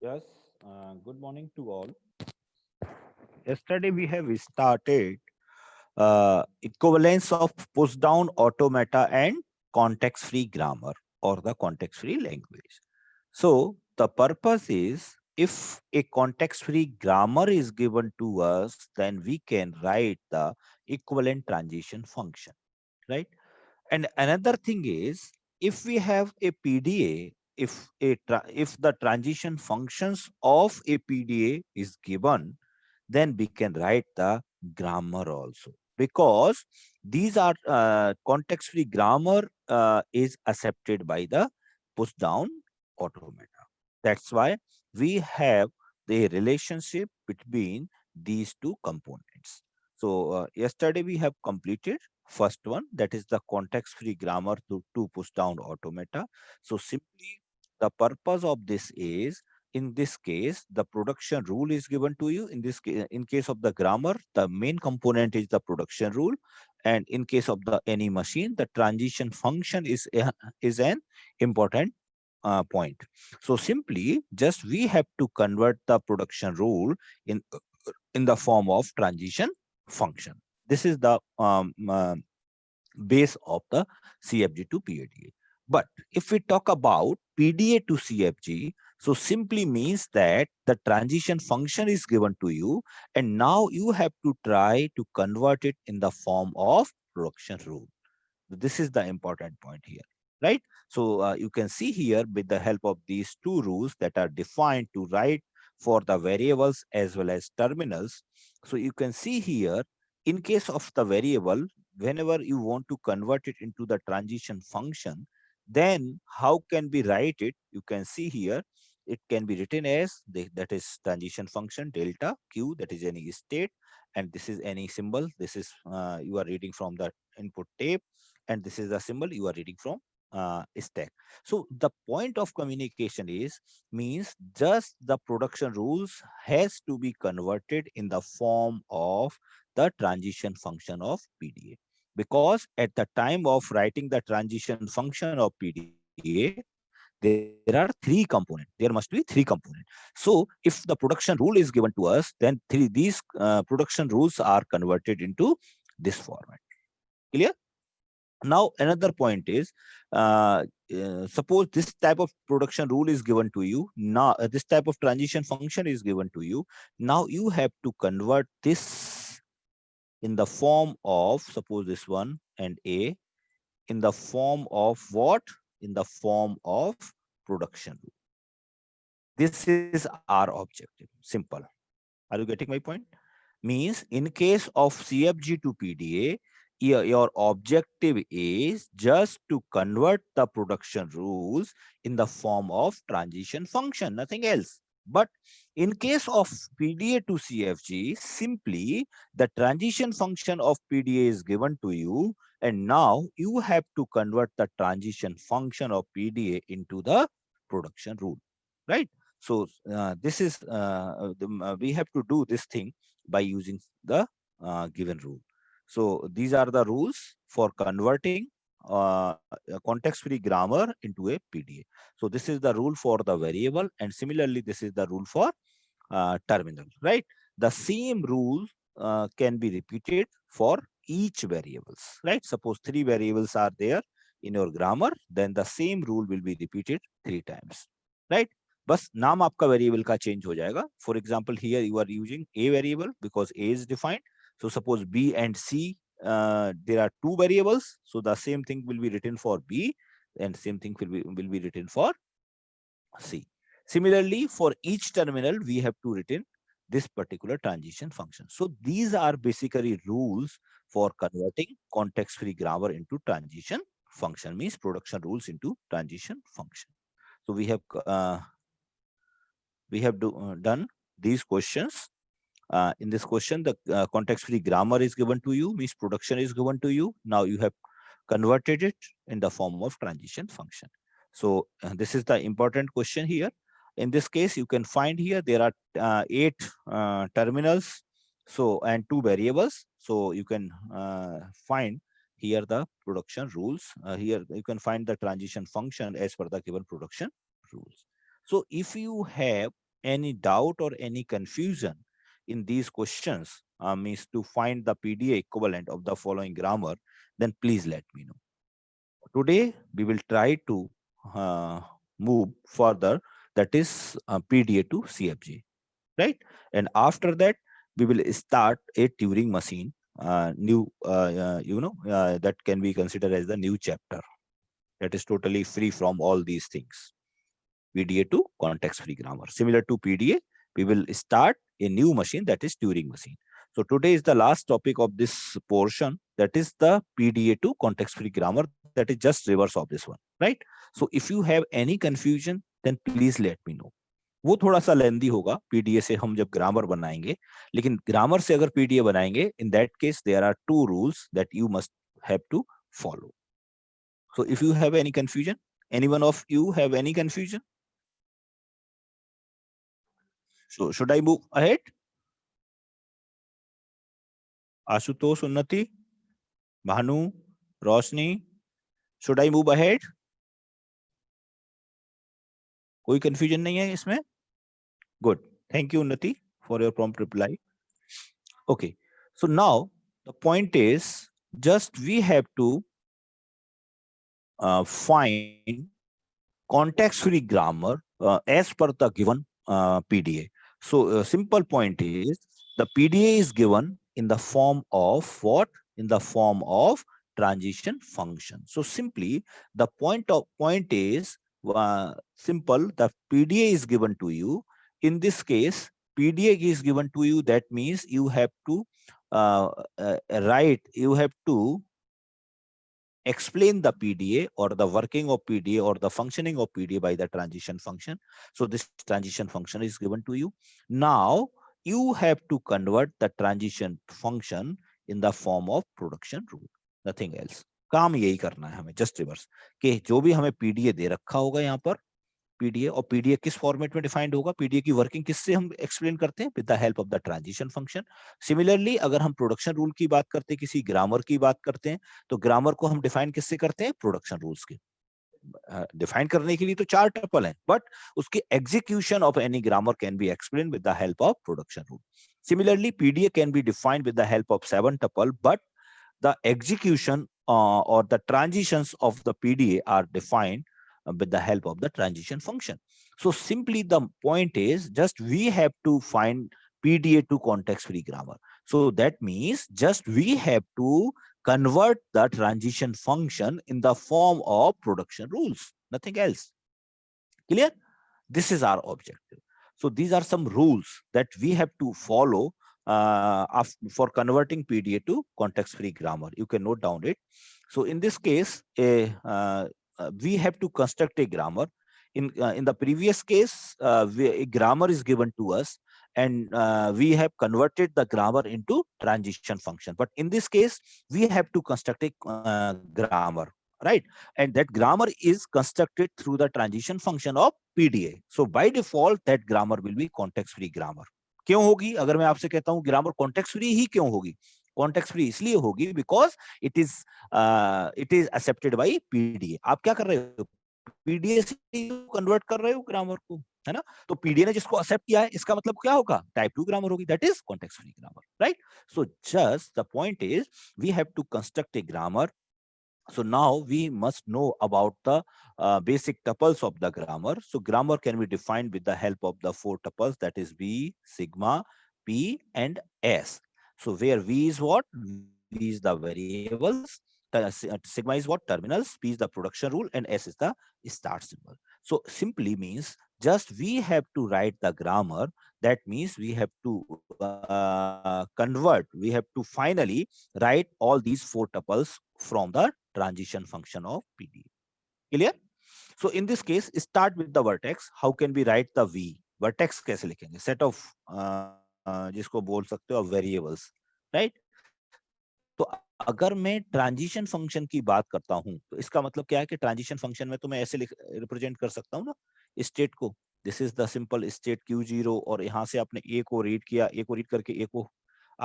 Yes, good morning to all. Yesterday we have started equivalence of push-down automata and context-free grammar or the context-free language. So the purpose is if a context-free grammar is given to us, then we can write the equivalent transition function, right? And another thing is, if we have a PDA, if the transition functions of a PDA is given, then we can write the grammar also, because these are context-free grammar is accepted by the push-down automata. That's why we have the relationship between these two components. So yesterday we have completed first one, that is the context free grammar to push down automata. So simply the purpose of this is, in this case the production rule is given to you. In this case, in case of the grammar, the main component is the production rule, and in case of the any machine, the transition function is an important point. So simply just we have to convert the production rule in in the form of transition function. This is the base of the CFG to PDA. But if we talk about PDA to CFG, so simply means that the transition function is given to you, and now you have to try to convert it in the form of production rule. This is the important point here, right? So you can see here with the help of these two rules that are defined to write for the variables as well as terminals. So you can see here, in case of the variable, whenever you want to convert it into the transition function, then how can we write it? You can see here, it can be written as that is transition function delta q, that is any state, and this is any symbol. This is you are reading from the input tape, and this is the symbol you are reading from stack. So the point of communication is, means just the production rules has to be converted in the form of the transition function of PDA, because at the time of writing the transition function of PDA, there are three components. There must be three components. So if the production rule is given to us, then these production rules are converted into this format. Clear? Now another point is, suppose this type of production rule is given to you. Now this type of transition function is given to you. Now you have to convert this in the form of, suppose this one and a, in the form of what? In the form of production rule. This is our objective. Simple. Are you getting my point? Means in case of CFG to PDA, your objective is just to convert the production rules in the form of transition function, nothing else. But in case of PDA to CFG, simply the transition function of PDA is given to you, and now you have to convert the transition function of PDA into the production rule, right? So this is we have to do this thing by using the given rule. So these are the rules for converting a context-free grammar into a PDA. So this is the rule for the variable, and similarly, this is the rule for terminal, right? The same rule can be repeated for each variables, right? Suppose three variables are there in your grammar, then the same rule will be repeated three times, right? बस नाम आपका variable का change हो जाएगा. For example here you are using a variable because a is defined. So suppose b and c, there are two variables, so the same thing will be written for b and same thing will be written for c. Similarly, for each terminal we have to written this particular transition function. So these are basically rules for converting context free grammar into transition function, means production rules into transition function. So we have done these questions. In this question, the context-free grammar is given to you, means production is given to you. Now you have converted it in the form of transition function. So this is the important question here. In this case, you can find here there are 8 terminals, so and 2 variables. So you can find here the production rules. Here you can find the transition function as per the given production rules. So if you have any doubt or any confusion in these questions, means to find the PDA equivalent of the following grammar, then please let me know. Today we will try to move further, that is PDA to CFG, right? And after that we will start a Turing machine, new that can be considered as the new chapter, that is totally free from all these things. PDA to context free grammar. Similar to PDA, we will start a new machine, that is Turing machine. So today is the last topic of this portion, that is the PDA to context free grammar, that is just reverse of this one, right? So if you have any confusion, then please let me know. वो थोड़ा सा लेंदी होगा PDA से हम जब grammar बनाएंगे, लेकिन grammar से अगर पीडीए बनाएंगे, in that case there are two rules that you must have to follow. So if you have any confusion, any one of you have any confusion? So should I move ahead? Ashutosh, Unnati, Bhanu, Roshni, should I move ahead? कोई confusion नहीं है इसमें? Good. Thank you, Unnati, for your prompt reply. Okay. So now the point is, just we have to find context-free grammar as per the given PDA. So simple point is, the PDA is given in the form of what? In the form of transition function. So simply the point is simple. The PDA is given to you. In this case, PDA is given to you. That means you have to write. You have to explain the PDA or the working of PDA or the functioning of PDA by the transition function. So this transition function is given to you. Now you have to convert the transition function in the form of production rule, nothing else. काम यही करना है हमें, just reverse कि जो भी हमें PDA दे रखा होगा यहाँ पर, पीडीए, और पीडीए किस फॉर्मेट में डिफाइंड होगा, पीडीए की वर्किंग किससे हम एक्सप्लेन करते हैं? With the help of the transition function. Similarly अगर हम प्रोडक्शन रूल की बात करते हैं, किसी ग्रामर की बात करते हैं, तो ग्रामर को हम डिफाइन किससे करते हैं? प्रोडक्शन रूल्स के. डिफाइन करने के लिए तो 4 टपल हैं, बट उसकी execution of any grammar can be explain with the help of production rule. Similarly PDA can be defined with the help of 7 tuple, but the execution or the transitions of the PDA are defined with the help of the transition function. So simply the point is, just we have to find PDA to context free grammar. So that means just we have to convert the transition function in the form of production rules, nothing else. Clear? This is our objective. So these are some rules that we have to follow for converting PDA to context-free grammar. You can note down it. So in this case, we have to construct a grammar. In the previous case, a grammar is given to us, and we have converted the grammar into transition function. But in this case, we have to construct a grammar, right? And that grammar is constructed through the transition function of PDA. So by default, that grammar will be context-free grammar. क्यों होगी? अगर मैं आपसे कहता हूं grammar context free ही क्यों होगी? Context free इसलिए होगी because it is accepted by PDA. आप क्या कर रहे हो? पीडीए से कन्वर्ट कर रहे हो ग्रामर को, है ना? तो पीडीए ने जिसको एक्सेप्ट किया है, इसका मतलब क्या होगा? टाइप 2 ग्रामर होगी, that is context free grammar, right? So just the point is, we have to construct a grammar. So now we must know about the basic tuples of the grammar. So grammar can be defined with the help of the 4 tuples, that is V, sigma, P, and S. So where V is what? V is the variables, sigma is what? Terminals, P is the production rule, and S is the start symbol. So simply means just we have to write the grammar. That means we have to convert, we have to finally write all these 4 tuples from the transition function of PDA. Clear? So in this case, start with the vertex. How can we write the V? Vertex कैसे लिखेंगे? Set of जिसको बोल सकते हो variables, right? तो अगर मैं transition function की बात करता हूं, तो इसका मतलब क्या है कि ट्रांजिशन फंक्शन में तो मैं ऐसे रिप्रेजेंट कर सकता हूं ना स्टेट को. This is the simple state Q0, और यहाँ से आपने ए को रीड किया, ए को रीड करके ए को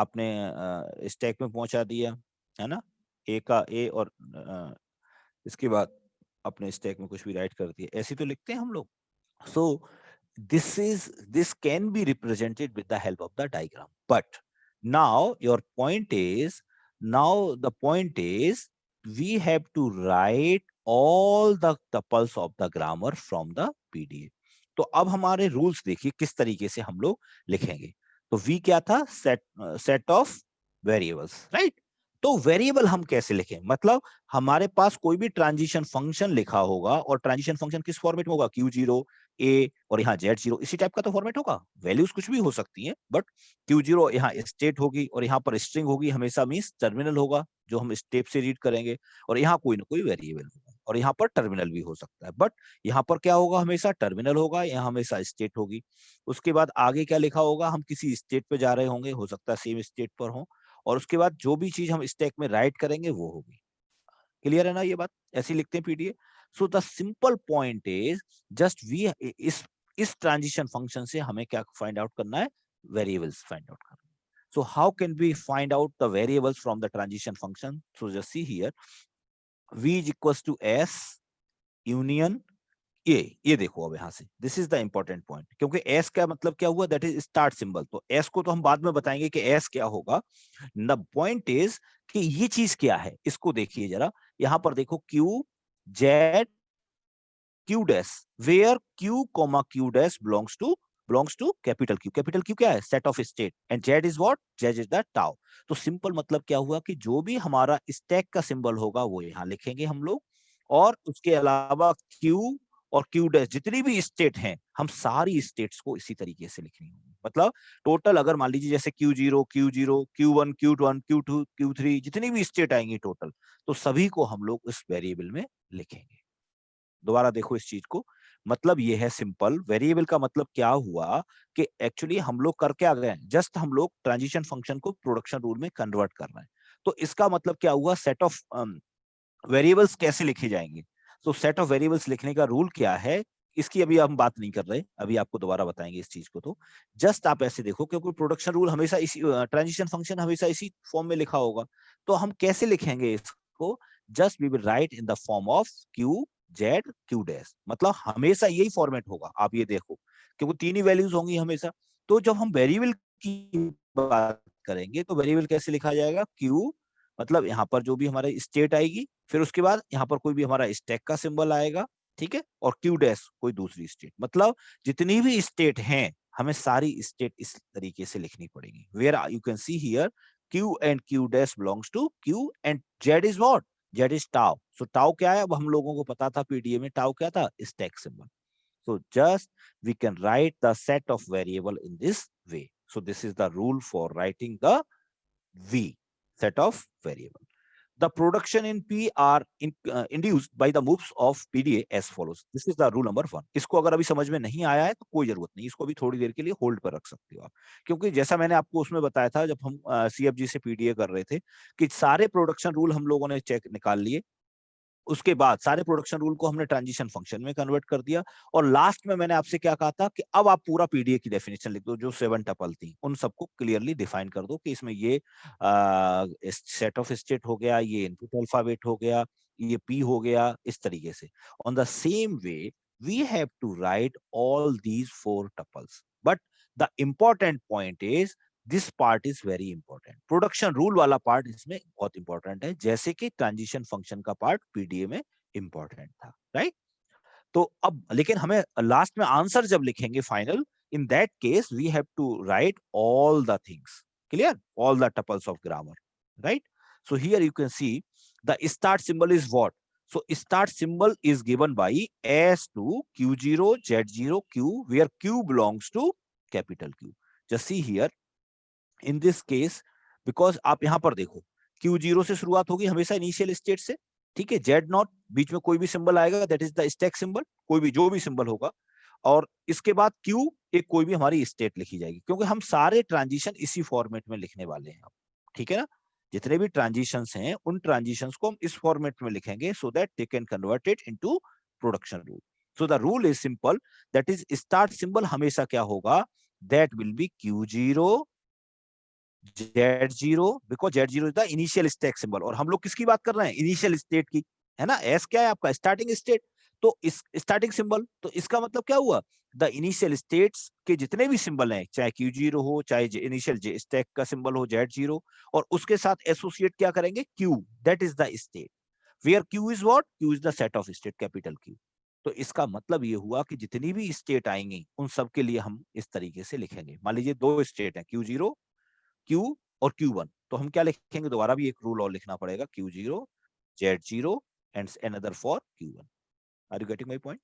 आपने स्टैक में पहुंचा दिया, है ना? ए का ए, और इसके बाद अपने स्टैक में कुछ भी राइट कर दिया. ऐसे तो लिखते हैं हम लोग. सो this can be represented with the help of the diagram. But now the point is we have to write all the tuples of the grammar from the PDA. तो अब हमारे रूल्स देखिए किस तरीके से हम लोग लिखेंगे. तो V क्या था? Set of variables, right. तो वेरिएबल हम कैसे लिखें? मतलब हमारे पास कोई भी ट्रांजिशन फंक्शन लिखा होगा और ट्रांजिशन फंक्शन किस फॉर्मेट में होगा? Q0 A और यहाँ Z0 इसी टाइप का तो फॉर्मेट होगा. वैल्यूज कुछ भी हो सकती हैं, बट Q0 यहाँ स्टेट होगी और यहाँ पर स्ट्रिंग होगी, हमेशा मींस टर्मिनल होगा जो हम स्टेप से रीड करेंगे, और यहाँ कोई ना कोई वेरिएबल होगा और यहाँ पर टर्मिनल भी हो सकता है. बट यहाँ पर क्या होगा? हमेशा टर्मिनल होगा, यहाँ हमेशा स्टेट होगी. उसके बाद आगे क्या लिखा होगा? हम किसी स्टेट पे जा रहे होंगे, हो सकता है सेम स्टेट पर हो, और उसके बाद जो भी चीज हम स्टैक में राइट करेंगे वो होगी. क्लियर है ना ये बात? ऐसे लिखते हैं PDA. So the simple point is just we इस ट्रांजिशन फंक्शन से हमें क्या फाइंड आउट करना है? वेरिएबल्स फाइंड आउट करना है. So how can we find out the variables from the transition function? So just see here, v is equals to s union ये देखो अब यहाँ से this is the important point, क्योंकि एस का मतलब क्या हुआ? That is start symbol. तो एस को तो हम बाद में बताएंगे कि एस क्या होगा. द पॉइंट इज कि ये चीज क्या है, इसको देखिए जरा. यहाँ पर देखो Q Z Q dash, where Q comma Q dash belongs to capital Q. Capital Q क्या है? Set of state. And Z is what? Z is the tau. तो सिंपल मतलब क्या हुआ कि जो भी हमारा स्टैक का सिंबल होगा वो यहाँ लिखेंगे हम लोग, और उसके अलावा क्यू और क्यू डैश जितनी भी स्टेट हैं हम सारी स्टेट्स को इसी तरीके से लिखनी होगी. मतलब टोटल अगर मान लीजिए जैसे Q0 Q0 Q1 Q1 Q2 Q3 जितनी भी स्टेट आएंगी टोटल, तो सभी को हम लोग इस वेरिएबल में लिखेंगे. दोबारा देखो इस चीज को. मतलब ये है सिंपल. वेरिएबल का मतलब क्या हुआ कि एक्चुअली हम लोग कर क्या गए? जस्ट हम लोग ट्रांजिशन फंक्शन को प्रोडक्शन रूल में कन्वर्ट कर रहे हैं. तो इसका मतलब क्या हुआ? सेट ऑफ वेरिएबल्स कैसे लिखे जाएंगे? तो सेट ऑफ वेरिएबल्स लिखने का रूल क्या है, इसकी अभी हम बात नहीं कर रहे, अभी आपको दोबारा बताएंगे इस चीज को. तो जस्ट आप ऐसे देखो, क्योंकि प्रोडक्शन रूल हमेशा इसी ट्रांजिशन फंक्शन हमेशा इसी फॉर्म में लिखा होगा. तो हम कैसे लिखेंगे इसको? Just we will write in the form of Q Z Q dash. मतलब हमेशा यही फॉर्मेट होगा, आप ये देखो, क्योंकि तीन ही वैल्यूज होंगी हमेशा. तो जब हम वेरिएबल की बात करेंगे तो वेरिएबल कैसे लिखा जाएगा? क्यू मतलब यहाँ पर जो भी हमारे स्टेट आएगी, फिर उसके बाद यहाँ पर कोई भी हमारा स्टैक का सिंबल आएगा, ठीक है, और क्यू डैश कोई दूसरी स्टेट. मतलब जितनी भी स्टेट हैं हमें सारी स्टेट इस तरीके से लिखनी पड़ेगी. Where you can see here Q and Q dash belongs to Q and Z is what? Z is tau. So tau क्या है? अब हम लोगों को पता था पीडीए में टाउ क्या था? Stack symbol. So just we can write the set of variable in this way. So this is the rule for writing the V, set of variable. The production in P are induced by the moves of PDA as follows. This is the rule number 1. इसको अगर अभी समझ में नहीं आया है तो कोई जरूरत नहीं, इसको अभी थोड़ी देर के लिए होल्ड पर रख सकते हो आप, क्योंकि जैसा मैंने आपको उसमें बताया था जब हम CFG से PDA कर रहे थे कि सारे प्रोडक्शन रूल हम लोगों ने चेक निकाल लिए. उसके बाद सारे प्रोडक्शन रूल को हमने ट्रांजिशन फंक्शन में कन्वर्ट कर दिया, और लास्ट में मैंने आपसे क्या कहा था कि अब आप पूरा पीडीए की डेफिनेशन लिख दो. जो 7 टपल थी उन सबको क्लियरली डिफाइन कर दो कि इसमें ये सेट ऑफ स्टेट हो गया, ये इनपुट अल्फाबेट हो गया, ये पी हो गया, इस तरीके से. On the same way we have to write all these 4 tuples. But the important point is this part is very important. Production rule वाला पार्ट इसमें बहुत इंपॉर्टेंट है, जैसे कि ट्रांजिशन फंक्शन का पार्ट पीडीए में इंपॉर्टेंट था, राइट? तो अब लेकिन हमें लास्ट में आंसर जब लिखेंगे final, in that case we have to write all the things. Clear? All the tuples of grammar, right? So here you can see the start symbol is what? So start symbol is given by S2 Q0 Z0 Q, where Q belongs to capital Q. Just see here in this case, because आप यहां पर देखो Q0 से शुरुआत होगी हमेशा initial state से, ठीक है. Z0 बीच में कोई भी सिंबल आएगा that is the stack symbol, कोई भी जो भी सिंबल होगा, और इसके बाद Q एक कोई भी हमारी स्टेट लिखी जाएगी, क्योंकि हम सारे ट्रांजिशन इसी फॉर्मेट में लिखने वाले हैं, ठीक है ना. जितने भी ट्रांजिशंस हैं उन ट्रांजिशंस को हम इस फॉर्मेट में लिखेंगे so that they can convert it into production rule. So the rule is simple, that is start symbol हमेशा क्या होगा? That will B Q0 Z0, because Z0 is the initial stack symbol, और हम लोग किसकी बात कर रहे हैं? इनिशियल स्टेट की, है ना. S क्या है आपका? Starting state. तो इस स्टार्टिंग सिंबल, तो इसका मतलब क्या हुआ द इनिशियल स्टेट्स के जितने भी सिंबल हैं, चाहे Q0 हो, चाहे इनिशियल स्टैक का सिंबल हो Z0, और उसके साथ एसोसिएट क्या करेंगे, Q, that is the state, where Q is what, Q is the set of state, capital Q। तो इसका मतलब ये हुआ कि जितनी भी स्टेट आएंगी उन सब के लिए हम इस तरीके से लिखेंगे। मान लीजिए दो स्टेट है, Q0, Q और Q1, तो हम क्या लिखेंगे, दोबारा भी एक रूल और लिखना पड़ेगा, Q0, Z0 and another for Q1। Are you getting my point?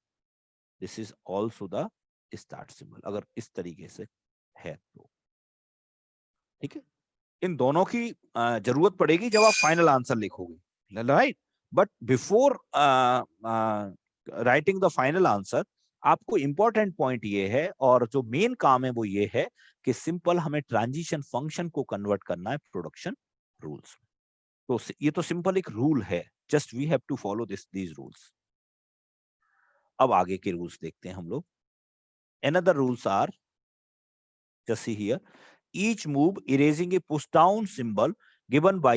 This is also the start symbol, अगर इस तरीके से है तो। ठीक है, इन दोनों की जरूरत पड़ेगी जब आप फाइनल आंसर लिखोगे, right? But before writing the final answer, आपको इंपॉर्टेंट पॉइंट ये है, और जो मेन काम है वो ये है कि सिंपल हमें ट्रांजिशन फंक्शन को कन्वर्ट करना है प्रोडक्शन रूल्स। तो ये तो सिंपल एक रूल है, just we have to follow these rules. अब आगे के रूल्स देखते हैं हम लोग। Another rules are, just see here, each move erasing a push down symbol given by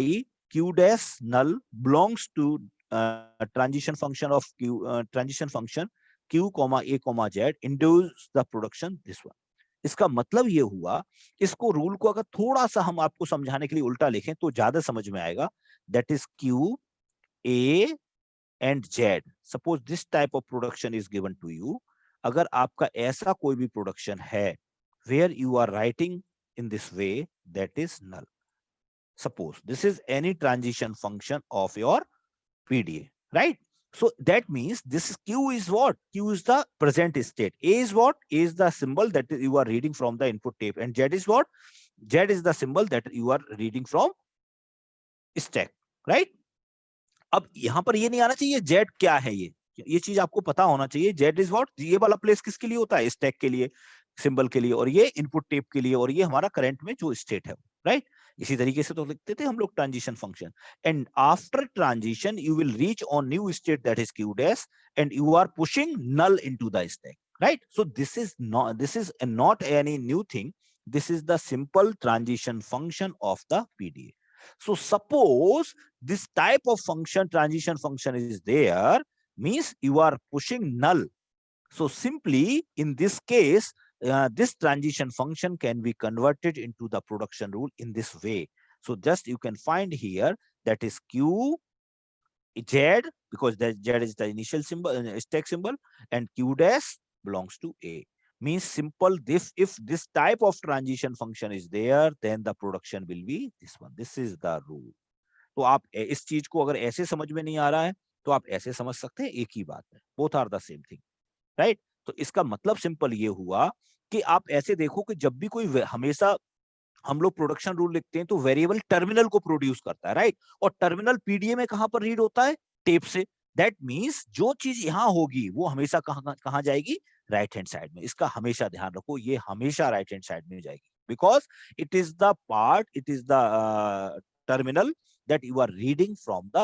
Q dash null belongs to transition function of transition function Q comma A comma Z induce the production this one। इसका मतलब ये हुआ, इसको rule को अगर थोड़ा सा हम आपको समझाने के लिए उल्टा लिखें तो ज्यादा समझ में आएगा। That is Q, A and Z। Suppose this type of production is given to you. अगर आपका ऐसा कोई भी प्रोडक्शन है where you are writing in this way, that is null. Suppose this is any transition function of your PDA, right? So that means this Q is what? Q is the present state. A is what? A is the symbol that you are reading from the input tape. And Z is what? Z is the symbol that you are reading from stack, right? अब यहां पर ये नहीं आना चाहिए Z क्या है, ये चीज आपको पता होना चाहिए। जेड इज व्हाट, ये वाला प्लेस किसके लिए होता है, स्टैक के लिए, सिंबल के लिए, और ये इनपुट टेप के लिए, और ये हमारा करंट में जो स्टेट है, राइट? इसी तरीके से तो लिखते थे हम लोग transition function. And after transition you will reach on new state that is Q dash and you are pushing null into the stack, right? So this is not any new thing, this is the simple transition function of the PDA. So suppose this type of function, transition function is there, means you are pushing null. So simply in this case, this transition function can be converted into the production rule in this way. So just you can find here that is Q Z, because that Z is the initial symbol, stack symbol, and Q dash belongs to A. Means simple, if this type of transition function is there, then the production will be this one. This is the rule. तो आप इस चीज को अगर ऐसे समझ में नहीं आ रहा है तो आप ऐसे समझ सकते हैं, एक ही बात है, both are the same thing, right? तो इसका मतलब सिंपल ये हुआ कि आप ऐसे देखो कि जब भी कोई हमेशा हम लोग प्रोडक्शन रूल लिखते हैं तो वेरिएबल टर्मिनल को प्रोड्यूस करता है, राइट? और टर्मिनल पीडीए में कहां पर रीड होता है, टेप से। दैट मींस जो चीज यहां होगी वो हमेशा कहां कहां जाएगी, राइट हैंड साइड में। इसका हमेशा ध्यान रखो, ये हमेशा राइट हैंड साइड में जाएगी, because it is the part, it is the terminal that you are reading from the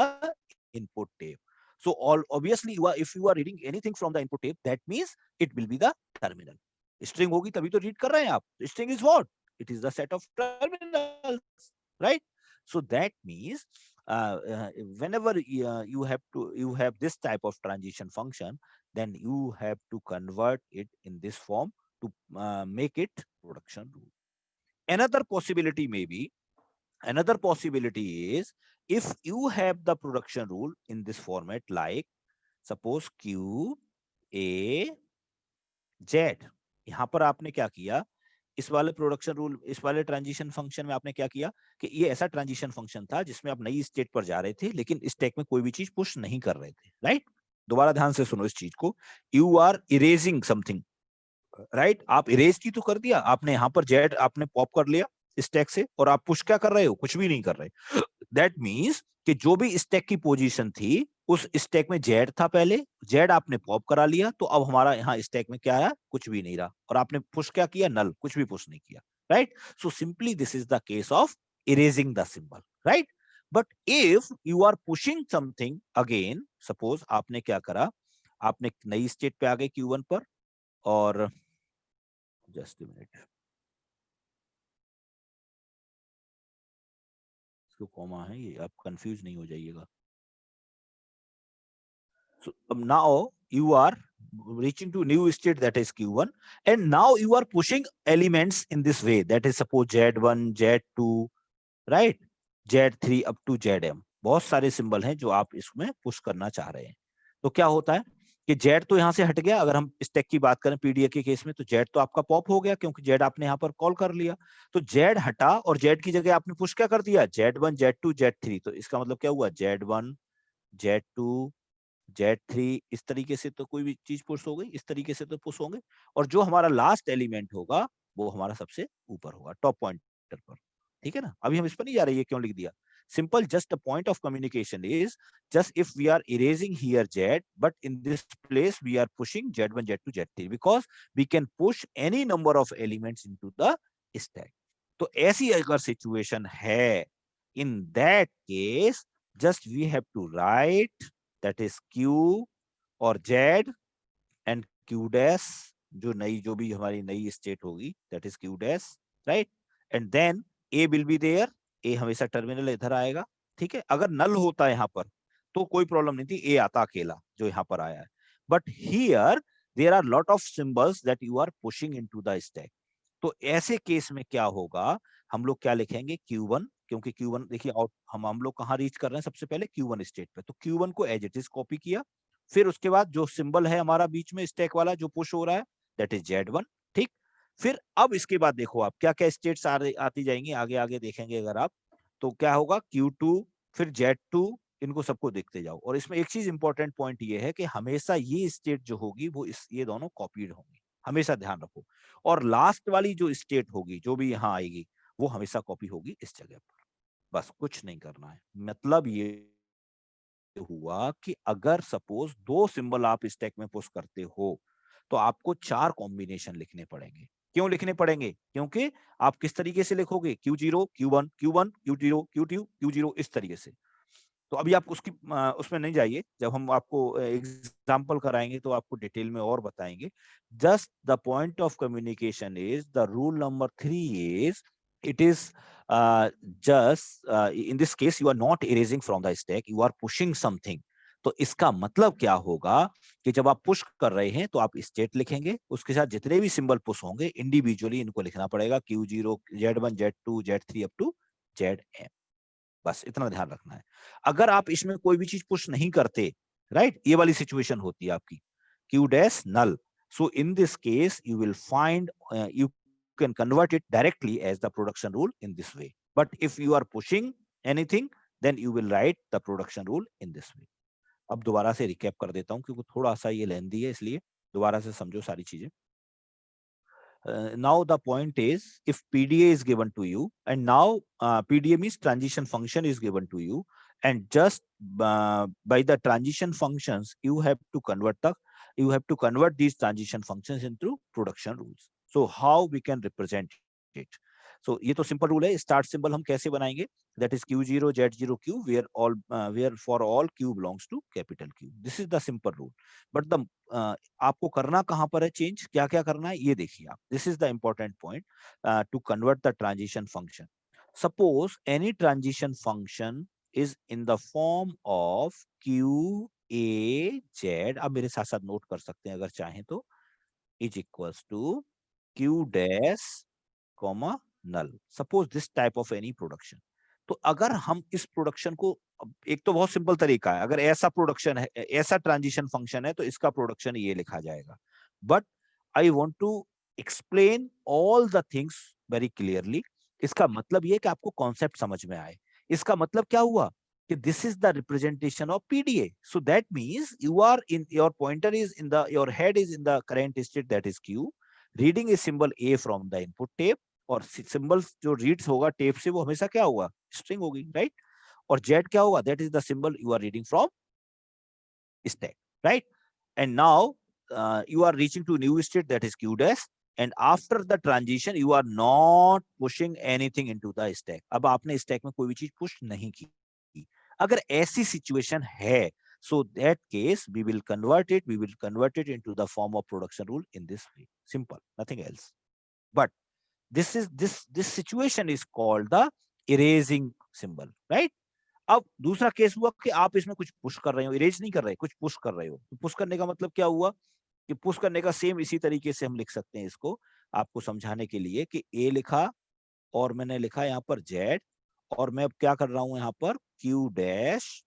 input tape. So all obviously if you are reading anything from the input tape, that means it will be the terminal. String होगी तभी तो read कर रहे हैं आप। String is what? It is the set of terminals, right? So that means whenever you have this type of transition function, then you have to convert it in this form to make it production rule. Another possibility may be, another possibility is if you have the production rule in this format, like suppose Q A Z। यहां पर आपने क्या किया, इस वाले production rule, इस वाले transition function में आपने क्या किया कि ये ऐसा ट्रांजिशन फंक्शन था जिसमें आप नई स्टेट पर जा रहे थे लेकिन स्टैक में कोई भी चीज पुश नहीं कर रहे थे, राइट? दोबारा ध्यान से सुनो इस चीज को, you are erasing something, right? आप इरेज की तो कर दिया आपने, यहां पर जेड आपने पॉप कर लिया स्टैक से, और आप पुश क्या कर रहे हो, कुछ भी नहीं कर रहे। दैट मींस कि जो भी स्टैक की पोजीशन थी उस स्टैक में जेड था पहले, जेड आपने पॉप करा लिया, तो अब हमारा यहाँ स्टैक में क्या है, कुछ भी नहीं रहा, और आपने पुश क्या किया, नल, कुछ भी पुश नहीं किया, right? So simply this is the case of erasing the symbol, right? But if you are pushing something again, suppose आपने क्या करा, आपने नई स्टेट पे आ गए Q1 पर, और जस्ट मिनट, इसको कॉमा है ये, आप कंफ्यूज नहीं हो जाइएगा। So now you are reaching to new state, that is Q1, and now you are pushing elements in this way, that is suppose Z1, Z2, right, Z3 up to Zm, बहुत सारे symbol हैं जो आप इसमें push करना चाह रहे हैं। तो क्या होता है कि Z तो यहाँ से हट गया, अगर हम स्टैक की बात करें पीडीए के केस में, तो Z तो आपका पॉप हो गया क्योंकि Z आपने यहाँ पर कॉल कर लिया, तो Z हटा और Z की जगह आपने पुश क्या कर दिया, Z1, Z2, Z3, तो इसका मतलब क्या हुआ, Z1, Z2, Z3, इस तरीके से तो कोई भी चीज पुश हो गई, इस तरीके से तो पुश होंगे, और जो हमारा लास्ट एलिमेंट होगा वो हमारा सबसे ऊपर होगा, टॉप पॉइंटर पर। ठीक है ना, अभी हम इस पर नहीं जा रहे, ये क्यों लिख दिया, simple, just the point of communication is just if we are erasing here Z, but in this place we are pushing Z1, Z2, Z3 because we can push any number of elements into the stack. तो ऐसी अगर situation है, in that case just we have to write that is Q or Z and Q dash, जो नई जो भी हमारी नई स्टेट होगी that is Q dash, right, and then A will be there, A हमेशा टर्मिनल इधर आएगा। ठीक है, अगर नल होता यहाँ पर तो कोई प्रॉब्लम नहीं थी, A आता अकेला जो यहाँ पर आया है, but here there are lot of symbols that you are pushing into the stack. तो ऐसे केस में क्या होगा, हम लोग क्या लिखेंगे Q1, क्योंकि Q1 देखिए आउट हम लोग कहाँ रीच कर रहे हैं, सबसे पहले Q1 स्टेट पे, तो Q1 को एज इट इज कॉपी किया, फिर उसके बाद जो सिंबल है हमारा बीच में स्टैक वाला जो पुश हो रहा है दैट इज Z1। ठीक, फिर अब इसके बाद देखो आप क्या क्या स्टेट्स आती जाएंगी, आगे आगे देखेंगे अगर आप, तो क्या होगा Q2, फिर Z2, इनको सबको देखते जाओ। और इसमें एक चीज इंपॉर्टेंट पॉइंट ये है कि हमेशा ये स्टेट जो होगी वो ये दोनों कॉपीड होंगी, हमेशा ध्यान रखो, और लास्ट वाली जो स्टेट होगी जो भी यहाँ आएगी वो हमेशा कॉपी होगी इस जगह पर, बस कुछ नहीं करना है। मतलब ये हुआ कि अगर सपोज दो सिंबल आप स्टैक में पुश करते हो तो आपको 4 कॉम्बिनेशन लिखने पड़ेंगे। क्यों लिखने पड़ेंगे, क्योंकि आप किस तरीके से लिखोगे, Q0, Q1, Q1, Q0, Q2, Q0, इस तरीके से। तो अभी आप उसकी उसमें नहीं जाइए, जब हम आपको एग्जांपल कराएंगे तो आपको डिटेल में और बताएंगे। Just the point of communication is the rule number 3 is it is just in this case you are not erasing from the stack, you are pushing something। तो इसका मतलब क्या होगा कि जब आप पुश कर रहे हैं तो आप स्टेट लिखेंगे, उसके साथ जितने भी सिंबल पुश होंगे इंडिविजुअली इनको लिखना पड़ेगा, Q0, Z1, Z2, Z3 up to Zm, बस इतना ध्यान रखना है। अगर आप इसमें कोई भी चीज पुश नहीं करते, राइट, ये वाली सिचुएशन होती है आपकी Q dash null, so in this case you will find you can convert it directly as the production rule in this way, but if you are pushing anything then you will write the production rule in this way। अब दोबारा से recap कर देता हूं क्योंकि थोड़ा सा ये लेंथी है, इसलिए दोबारा से समझो सारी चीजें। now the point is if PDA is given to you and now PDA means transition function is given to you, and just by the transition functions you have to convert these transition functions into production rules। So how we can represent it? So ये तो simple rule है, start symbol हम कैसे बनाएंगे, that is Q0, Z0, Q, where for all Q belongs to capital Q। This is the simple rule, but the आपको करना कहां पर है चेंज, क्या क्या करना है ये देखिए आप, this is the important point two convert the transition function. Suppose any transition function is in the form of Q A Z, आप मेरे साथ साथ नोट कर सकते हैं अगर चाहें तो, is equals to Q dash comma null, suppose this type of any production. तो अगर हम इस प्रोडक्शन को, एक तो बहुत सिंपल तरीका है, अगर ऐसा प्रोडक्शन है, ऐसा ट्रांजिशन फंक्शन है तो इसका प्रोडक्शन ये लिखा जाएगा, but I want to explain all the things very clearly. इसका मतलब ये कि आपको कॉन्सेप्ट समझ में आए। इसका मतलब क्या हुआ कि this is the representation of PDA, so that means you are in your pointer is in the your head is in the current state that is Q, reading a symbol A from the input tape, और symbol जो reads होगा tape से वो हमेशा क्या होगा, string होगी, right, और Z क्या होगा, that is the symbol you are reading from stack, right, and now you are reaching to new state that is Q dash, and after the transition you are not pushing anything into the stack। अब आपने stack में कोई भी चीज push नहीं की। अगर ऐसी सिचुएशन है, so that case we will convert it into the form of production rule in this way, simple, nothing else। but this situation is called the erasing symbol, right। अब दूसरा केस हुआ कि आप इसमें कुछ पुश कर रहे हो, इरेज नहीं कर रहे, कुछ पुश कर रहे हो, तो पुश करने का मतलब क्या हुआ कि पुश करने का सेम इसी तरीके से हम लिख सकते हैं इसको आपको समझाने के लिए कि ए लिखा और मैंने लिखा यहाँ पर जेड, और मैं अब क्या कर रहा हूं यहाँ पर क्यू डैश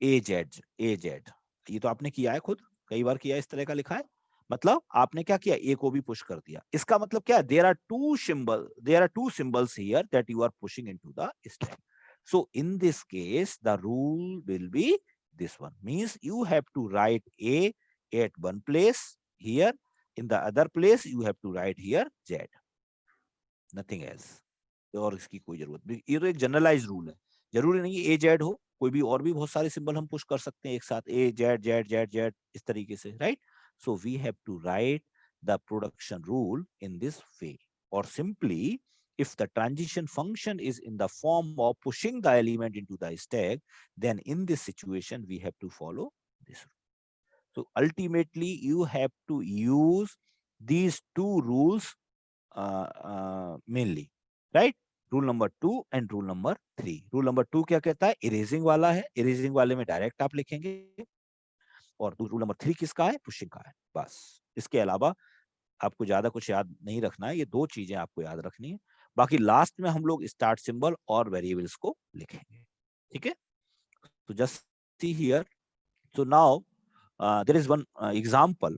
ए जेड, ए जेड। ये तो आपने किया है खुद, कई बार किया है, इस तरह का लिखा है। मतलब आपने क्या किया, ए को भी पुश कर दिया। इसका मतलब क्या है, there are two symbols here that you are pushing into the stack. So in this case the rule will be this one, means you have to write a at one place here, in the other place you have to write here z, nothing else। और इसकी कोई जरूरत नहीं, ये तो एक generalise rule है, जरूरी नहीं है ए जेड हो, कोई भी और भी बहुत सारे सिंबल हम पुश कर सकते हैं एक साथ, A Z Z Z Z इस तरीके से, right. So we have to write the production rule in this way, और simply if the transition function is in the form of pushing the element into the stack, then in this situation we have to follow this rule. So ultimately you have to use these two rules mainly, right? Rule number 2 and rule number 3। Rule number 2 क्या कहता है, erasing वाला है, erasing वाले में direct आप लिखेंगे, और रूल नंबर 3 किसका है, पुशिंग का है। बस इसके अलावा आपको ज्यादा कुछ याद नहीं रखना है, ये दो चीजें आपको याद रखनी है। बाकी लास्ट में हम लोग स्टार्ट सिंबल और वेरिएबल्स को लिखेंगे, ठीक है। तो just see here, so now there is one example.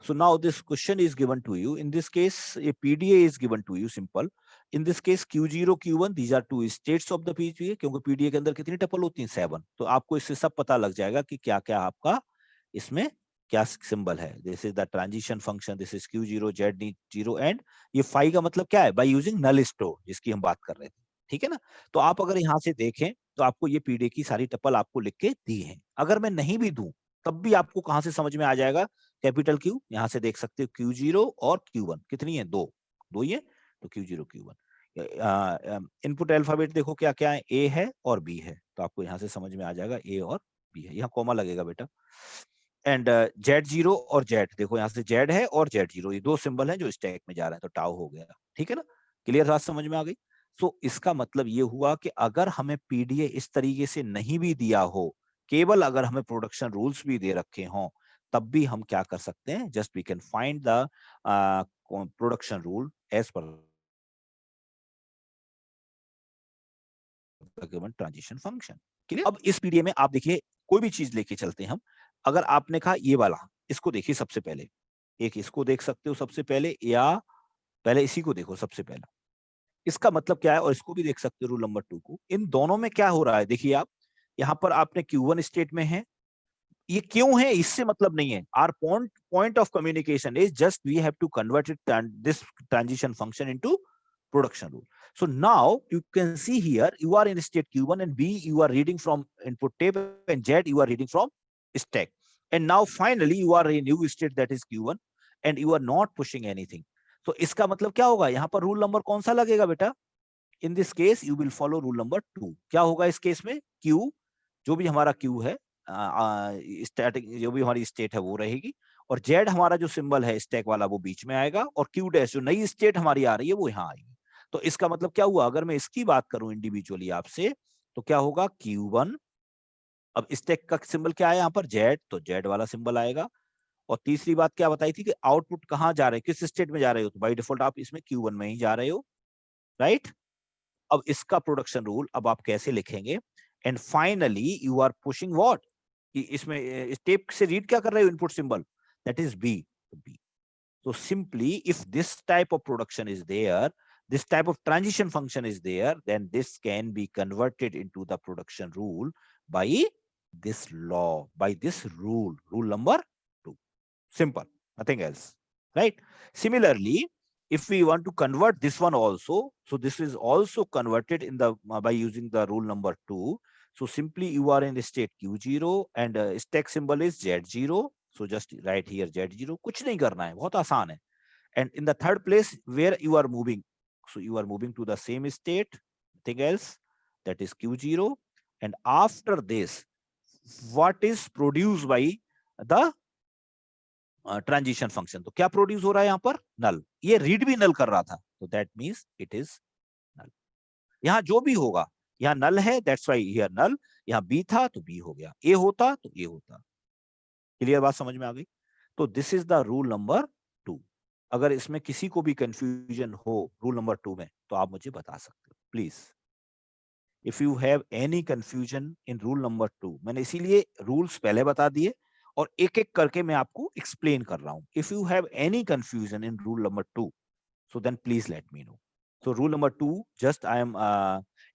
So now this question is given to you. In this case, a PDA is given to you, simple. In this case, Q0, Q1, these are two states of the PDA, क्योंकि PDA के अंदर कितनी tuple होती हैं, 7। तो आपको इससे सब पता लग जाएगा कि क्या क्या आपका इसमें क्या सिंबल है। This is the transition function, this is Q0, Z0 and ये फाई का मतलब क्या है, बाय यूजिंग नल स्टोर, जिसकी हम बात कर रहे थे, ठीक है ना। तो आप अगर यहाँ से देखें तो आपको ये पीडीए की सारी टपल आपको लिख के दी है। अगर मैं नहीं भी दूं तब भी आपको कहां से समझ में आ जाएगा, कैपिटल क्यू यहां से देख सकते हो, Q0 और Q1 कितनी है, दो दो ही है, तो Q0 Q1। इनपुट अल्फाबेट देखो क्या क्या है, ए है और बी है, तो आपको यहां से समझ में आ जाएगा ए और बी है, यहाँ कॉमा लगेगा बेटा। एंड Z0 और Z, देखो यहाँ से Z है और Z0, ये दो सिंबल हैं जो स्टैक में जा रहे हैं, तो टाउ हो गया, ठीक है ना। क्लियर बात समझ में आ गई। सो इसका मतलब ये हुआ कि अगर हमें पीडीए इस तरीके से नहीं भी दिया हो, केवल अगर हमें प्रोडक्शन रूल्स भी दे रखे हों, तब भी हम क्या कर सकते हैं, just we can find the production rule as per transition function. Clear. अब इस पीडीए में आप देखिए कोई भी चीज लेके चलते हैं हम, अगर आपने कहा ये वाला, इसको देखिए सबसे पहले, एक इसको देख सकते हो सबसे पहले, या पहले इसी को देखो सबसे पहला, इसका मतलब क्या है, और इसको भी देख सकते हो रूल नंबर 2 को। इन दोनों में क्या हो रहा है, देखिए आप यहाँ पर आपने Q1 स्टेट में है, ये क्यों है इससे मतलब नहीं है, our point of communication is just we have to convert it this transition function into production rule. So now you can see here you are in state Q1 and B you are reading from input tape and Z you are reading from stack, and now finally you are in new state that is Q1 and you are not pushing anything. So इसका मतलब क्या होगा, यहाँ पर rule number कौन सा लगेगा बेटा, इन this case you will follow rule number 2। क्या होगा इस केस में, Q जो भी हमारा Q है, स्टैटिक जो भी हमारी स्टेट है वो रहेगी, और Z हमारा जो सिंबल है स्टैक वाला वो बीच में आएगा, और Q डैश जो नई स्टेट हमारी आ रही है वो यहाँ आएगी। तो इसका मतलब क्या हुआ, अगर मैं इसकी बात करूं इंडिविजुअली आपसे, तो क्या होगा Q1, अब स्टैक का सिंबल क्या है यहाँ पर, Z, तो Z वाला सिंबल आएगा। और तीसरी बात क्या बताई थी कि आउटपुट कहाँ जा रहे हैं, किस स्टेट में जा रहे हो, तो बाय डिफॉल्ट आप इसमें Q1 में ही जा रहे हो, राइट। अब इसका प्रोडक्शन रूल अब आप कैसे लिखेंगे, and finally you are pushing what, इसमें स्टेप से रीड क्या कर रहे हो, input symbol that is B, B. So simply, if this type of production is there, this type of transition function is there, then this can be converted into the production rule by this law, by this rule, rule number 2. Simple, nothing else, right? Similarly, if we want to convert this one also, so this is also converted in the by using the rule number 2. So simply you are in the state Q0 and stack symbol is Z0. So just write here Z0, कुछ नहीं करना है, बहुत आसान है। And in the third place where you are moving, so you are moving to the same state, nothing else, that is Q0. And after this, what is produced by the transition function, तो क्या produce हो रहा है यहाँ पर, नल। ये read भी नल कर रहा था, तो that means it is null. यहाँ जो भी होगा, यहाँ नल है, दैट्स व्हाई हियर नल, यहाँ बी था तो बी हो गया, ए होता तो ए होता। क्लियर बात समझ में आ गई। तो this is the rule number 2। अगर इसमें किसी को भी कंफ्यूजन हो रूल नंबर 2 में तो आप मुझे बता सकते हो please. If you have any confusion in rule number 2, मैंने इसीलिए रूल्स पहले बता दिए और एक एक करके मैं आपको एक्सप्लेन कर रहा हूं। If you have any confusion in rule number 2, so then please let me know. So rule number 2, just I am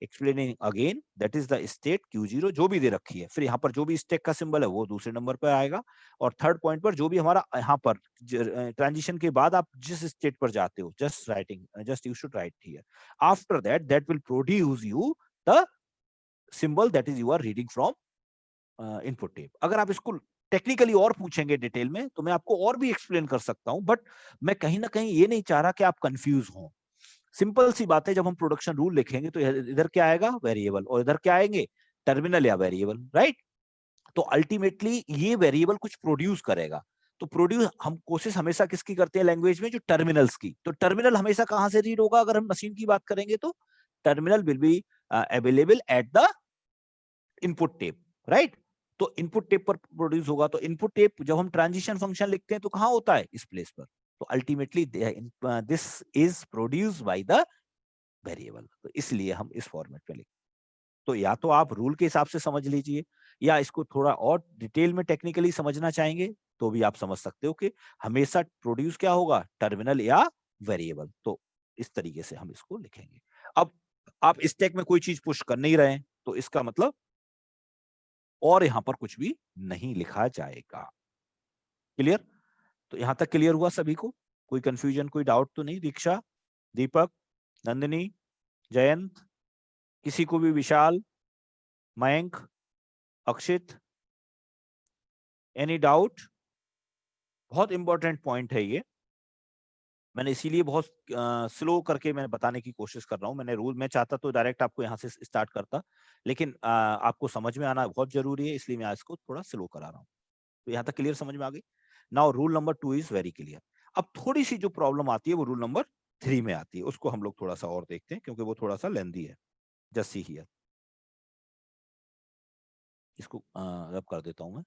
explaining again, that is the state Q0 जो भी दे रखी है, फिर यहाँ पर जो भी स्टेक का सिंबल है वो दूसरे नंबर पर आएगा, और थर्ड पॉइंट पर जो भी हमारा यहाँ पर ट्रांजिशन के बाद आप जिस स्टेट पर जाते हो, just you should write here. After that, that will produce you the symbol that is you are reading from input tape. अगर आप इसको टेक्निकली और पूछेंगे डिटेल में तो मैं आपको और भी एक्सप्लेन कर सकता हूं, बट मैं कहीं ना कहीं ये नहीं चाह रहा कि आप कंफ्यूज हो। सिंपल सी बात है, जब हम प्रोडक्शन रूल लिखेंगे तो इधर क्या आएगा, वेरिएबल, और इधर क्या आएंगे, टर्मिनल या वेरिएबल, राइट। तो अल्टीमेटली ये वेरिएबल कुछ प्रोड्यूस करेगा। तो प्रोड्यूस हम कोशिश हमेशा किसकी करते हैं लैंग्वेज में, जो टर्मिनल्स की। तो टर्मिनल हमेशा कहां से रीड होगा, अगर हम मशीन की बात करेंगे तो terminal will be available at the input tape, right. तो इनपुट टेप पर प्रोड्यूस होगा। तो इनपुट टेप जब हम ट्रांजिशन फंक्शन लिखते हैं तो कहां होता है, इस प्लेस पर। तो ultimately this is produce by the variable, तो इसलिए हम इस फॉर्मेट में लिखते हैं। तो या तो आप रूल के हिसाब से समझ लीजिए, या इसको थोड़ा और डिटेल में टेक्निकली समझना चाहेंगे तो भी आप समझ सकते हो कि हमेशा प्रोड्यूस क्या होगा, टर्मिनल या वेरिएबल। तो इस तरीके से हम इसको लिखेंगे। अब आप स्टैक में कोई चीज पुश कर नहीं रहे हैं तो इसका मतलब और यहां पर कुछ भी नहीं लिखा जाएगा। क्लियर? तो यहां तक क्लियर हुआ सभी को? कोई कंफ्यूजन, कोई डाउट तो नहीं? दीक्षा, दीपक, नंदिनी, जयंत, किसी को भी, विशाल, मयंक, अक्षित, एनी डाउट? बहुत इंपॉर्टेंट पॉइंट है ये, मैंने इसीलिए बहुत स्लो करके मैं बताने की कोशिश कर रहा हूं। मैंने रूल, मैं चाहता तो डायरेक्ट आपको यहां से स्टार्ट करता, लेकिन आपको समझ में आना बहुत जरूरी है, इसलिए मैं आज इसको थोड़ा स्लो करा रहा हूँ। तो यहाँ तक क्लियर समझ में आ गई? Now rule number 2 is very clear. अब थोड़ी सी जो प्रॉब्लम आती है वो रूल नंबर 3 में आती है, उसको हम लोग थोड़ा सा और देखते हैं क्योंकि वो थोड़ा सा लेंदी है। जस्ट सी हियर, इसको रब कर देता हूं मैं।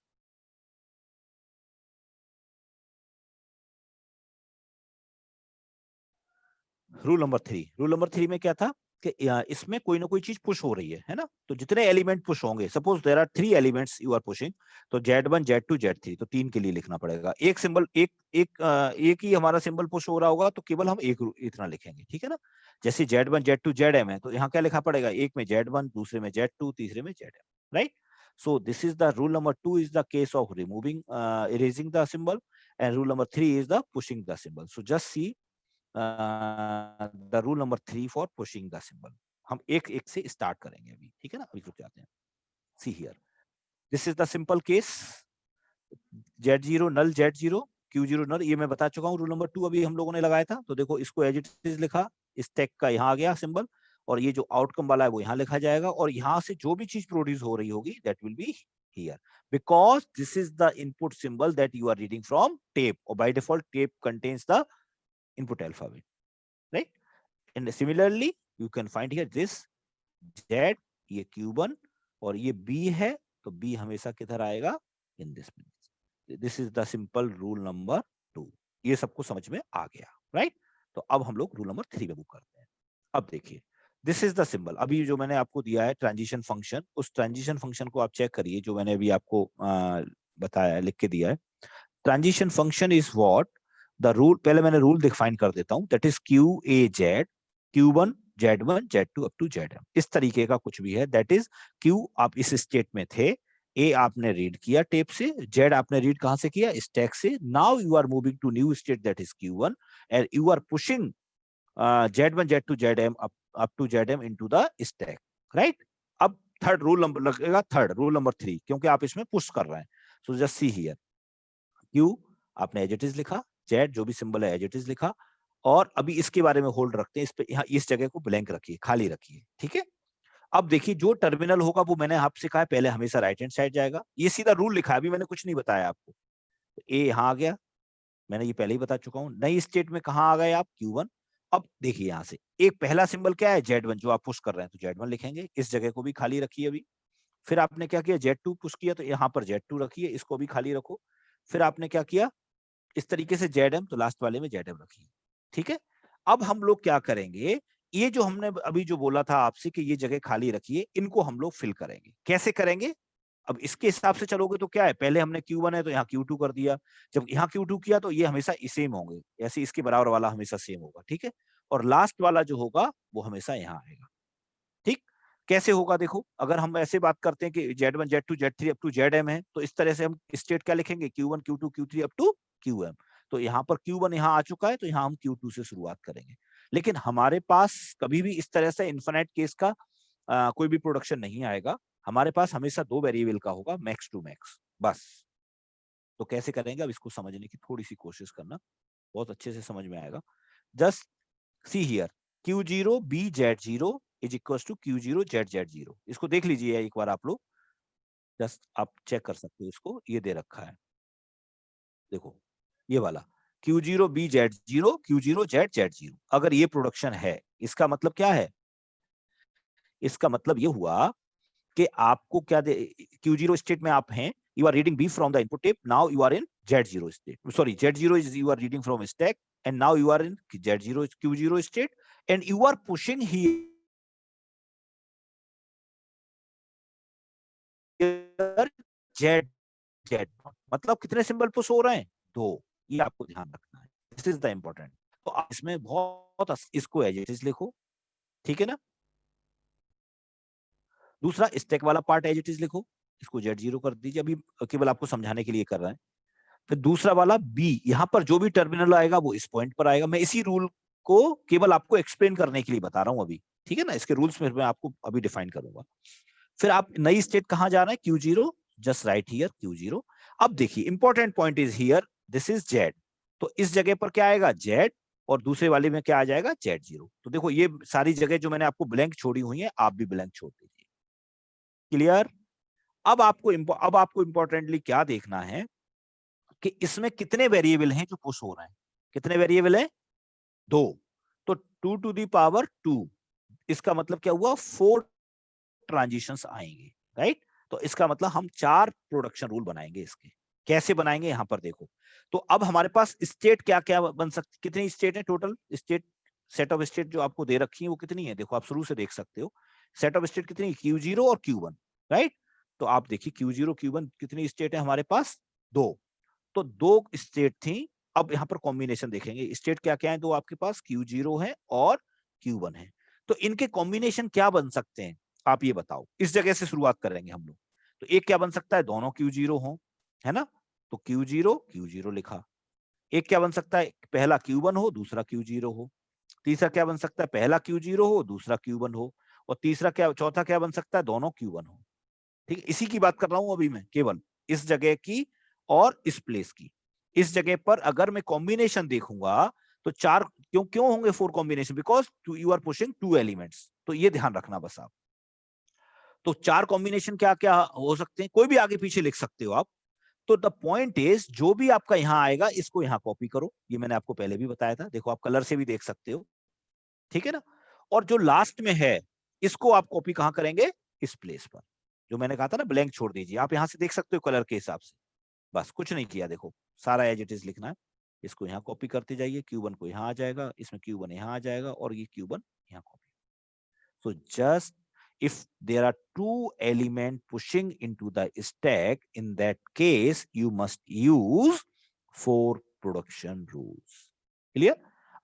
रूल नंबर 3 में क्या था कि इसमें कोई ना कोई चीज पुश हो रही है ना। तो जितने एलिमेंट पुश होंगे, suppose there are 3 elements you are pushing, तो Z1 Z2 Z3, तो 3 के लिए लिखना पड़ेगा। एक सिंबल, एक ही हमारा सिंबल पुश हो रहा होगा तो केवल हम एक इतना लिखेंगे, ठीक है ना। जैसे Z1 Z2 ZM है तो यहाँ क्या लिखा पड़ेगा, एक में Z1, दूसरे में Z2, तीसरे में ZM, right. So this is the rule number 2 is the case of removing, erasing the symbol, and rule number 3 is the pushing the symbol. So just see the rule number 3 for pushing the symbol. हम एक एक से start करेंगे अभी, ठीक है ना। अभी रुक जाते हैं। See here, this is the simple case, Z0 null Z0, Q0 null, ये मैं बता चुका हूँ। रूल नंबर 2 अभी हम लोगों ने लगाया था। तो देखो इसको एज इट इज लिखा, स्टैक का यहाँ आ गया सिंबल, और ये जो आउटकम वाला है वो यहाँ लिखा जाएगा, और यहाँ से जो भी चीज प्रोड्यूस हो रही होगी that will be here, because this is the input symbol that you are reading from tape, और by default tape contains the input alphabet, right. And similarly, you can find here this Z, ये Q1, और ये B है, तो B हमेशा किधर आएगा, in this place. This is the simple rule number 2। ये सबको समझ में आ गया, राइट। तो अब हम लोग रूल नंबर 3 में मूव करते हैं। अब देखिए, दिस इज द सिंबल। अभी जो मैंने आपको दिया है ट्रांजिशन फंक्शन, उस ट्रांजिशन फंक्शन को आप चेक करिए, जो मैंने अभी आपको बताया, लिख के दिया है। Transition function is what the rule, पहले मैंने रूल डिफाइन कर देता हूं, that is QAZ, Q1 Z1 Z2 up to ZM, इस तरीके का कुछ भी है। दैट इज Q, आप इस स्टेट में थे, A आपने रीड किया टेप से, Z आपने रीड कहां से किया, स्टैक से। Now you are moving to new state that is Q1, and you are pushing Z1 Z2 ZM up to ZM into the stack, right. अब थर्ड रूल नंबर लगेगा, third rule number 3, क्योंकि आप इसमें पुश कर रहे हैं। So just see here, Q आपने एज इट इज लिखा, Z जो भी सिंबल है एज इट इज लिखा, और अभी इसके बारे में होल्ड रखते हैं, इस पे यहाँ इस जगह को ब्लैंक रखिए, खाली रखिए, ठीक है। अब देखिए, जो टर्मिनल होगा वो मैंने आपसे कहा पहले हमेशा राइट हैंड साइड जाएगा, ये सीधा रूल लिखा है, अभी मैंने कुछ नहीं बताया आपको। ए यहाँ आ गया, मैंने ये पहले ही बता चुका हूँ। नई स्टेट में कहाँ आ गए आप, Q1। अब देखिए यहाँ से एक पहला सिंबल क्या है, Z1, जो आप पुश कर रहे हैं, तो Z1 लिखेंगे, इस जगह को भी खाली रखिए अभी। फिर आपने क्या किया, Z2 पुश किया, तो यहाँ पर Z2 रखिए, इसको भी खाली रखो। फिर आपने क्या किया, इस तरीके से ZM, तो लास्ट वाले में ZM रखिए। ठीक है, अब हम लोग क्या करेंगे, ये जो हमने अभी जो बोला था आपसे कि ये जगह खाली रखिए, इनको हम लोग फिल करेंगे। कैसे करेंगे, अब इसके हिसाब से चलोगे तो क्या है, पहले हमने Q1 है तो यहाँ Q2 कर दिया, जब यहाँ Q2 किया तो ये हमेशा सेम होंगे, ऐसे इसके बराबर वाला हमेशा सेम होगा। ठीक है, और लास्ट वाला जो होगा वो हमेशा यहाँ आएगा। ठीक, कैसे होगा देखो, अगर हम ऐसे बात करते हैं कि Z1 Z2 Z3 up to ZM है, तो इस तरह से हम स्टेट क्या लिखेंगे, Q1 Q2 Q3 up to QM। तो यहाँ पर Q1 यहाँ आ चुका है, तो यहाँ हम Q2 से शुरुआत करेंगे। लेकिन हमारे पास कभी भी इस तरह से इन्फिनाइट केस का कोई भी प्रोडक्शन नहीं आएगा। हमारे पास हमेशा दो वेरिएबल का होगा, मैक्स टू मैक्स, बस। तो कैसे करेंगे, अब इसको समझने की थोड़ी सी कोशिश करना, बहुत अच्छे से समझ में आएगा। Just see here, Q0 BZ0 is equal to Q0 ZZ0। इसको देख लीजिए एक बार आप लोग, जस्ट आप चेक कर सकते हो, इसको ये दे रखा है, देखो ये वाला Q0 BZ0 Q0 ZZ0। अगर ये प्रोडक्शन है, इसका मतलब क्या है, इसका मतलब ये हुआ कि आपको क्या दे, Q0 स्टेट में आप हैं, you are reading B from the input tape, now you are in Z0 state, sorry Z0 is you are reading from stack, and now you are in Z0 Q0 state, and you are pushing here Z Z, मतलब कितने symbol push हो रहे हैं, दो, ये आपको ध्यान रखना है, दिस इज द इंपॉर्टेंट। तो आप इसमें बहुत इसको एज इट इज लिखो, ठीक है ना। दूसरा स्टैक वाला पार्ट एज इट इज लिखो, इसको Z0 कर दीजिए, अभी केवल आपको समझाने के लिए कर रहा है। फिर दूसरा वाला बी, यहां पर जो भी टर्मिनल आएगा वो इस पॉइंट पर आएगा। मैं इसी रूल को केवल आपको एक्सप्लेन करने के लिए बता रहा हूं अभी, ठीक है ना, इसके रूल्स में मैं आपको अभी डिफाइन करूंगा। फिर आप नई स्टेट कहां जा रहे हैं, Q0, just right here Q0। अब देखिए important point is here, this is Z, तो इस जगह पर क्या आएगा Z, और दूसरे वाले में क्या आ जाएगा Z0। तो देखो ये सारी जगह जो मैंने आपको ब्लैंक छोड़ी हुई है, आप भी ब्लैंक छोड़ दीजिए। क्लियर। अब आपको इंपॉर्टेंटली क्या देखना है कि इसमें कितने वेरिएबल हैं जो पुश हो रहे हैं, कितने वेरिएबल है, दो। तो 2 टू दी पावर 2, इसका मतलब क्या हुआ, 4 ट्रांजिशंस आएंगे, राइट। तो इसका मतलब हम 4 प्रोडक्शन रूल बनाएंगे इसके। कैसे बनाएंगे, यहां पर देखो। तो अब हमारे पास स्टेट क्या क्या बन सकती, कितनी स्टेट है total state, set of state जो आपको दे रखी है वो कितनी है, देखो आप शुरू से देख सकते हो। सेट ऑफ स्टेट कितनी, Q0 और Q1, राइट। तो आप देखिए Q0 Q1 कितनी स्टेट है हमारे पास, दो। तो दो स्टेट थी। अब यहाँ पर कॉम्बिनेशन देखेंगे, स्टेट क्या क्या है, दो आपके पास Q0 है और Q1 है। तो इनके कॉम्बिनेशन क्या बन सकते हैं, आप ये बताओ। इस जगह से शुरुआत करेंगे हम लोग। तो एक क्या बन सकता है, दोनों Q0 हो, है ना, तो Q0 Q0 लिखा। एक क्या बन सकता है, पहला Q1 हो दूसरा Q0 हो। तीसरा क्या बन सकता है, पहला Q0 हो दूसरा Q1 हो। और तीसरा क्या, चौथा क्या बन सकता है, दोनों Q1 हो। ठीक है, इसी की बात कर रहा हूं अभी मैं, केवल इस जगह की और इस प्लेस की। इस जगह पर अगर मैं कॉम्बिनेशन देखूंगा तो चार, क्यों क्यों होंगे 4 combination, because you are pushing 2 elements. तो ये ध्यान रखना बस आप। तो 4 कॉम्बिनेशन क्या क्या हो सकते हैं, कोई भी आगे पीछे लिख सकते हो आप। तो द पॉइंट इज, जो भी आपका यहां आएगा इसको यहां कॉपी करो, ये मैंने आपको पहले भी बताया था, देखो आप कलर से भी देख सकते हो, ठीक है ना। और जो लास्ट में है इसको आप कॉपी कहां करेंगे, इस प्लेस पर, जो मैंने कहा था ना ब्लैंक छोड़ दीजिए, आप यहां से देख सकते हो कलर के हिसाब से। बस कुछ नहीं किया, देखो सारा एज इट इज लिखना है। इसको यहाँ कॉपी करते जाइए, Q1 को यहाँ आ जाएगा, इसमें Q1 यहाँ आ जाएगा, और ये Q1 यहाँ copy. So just if there are two elements pushing into the stack, in that case you must use 4 production rules. Clear?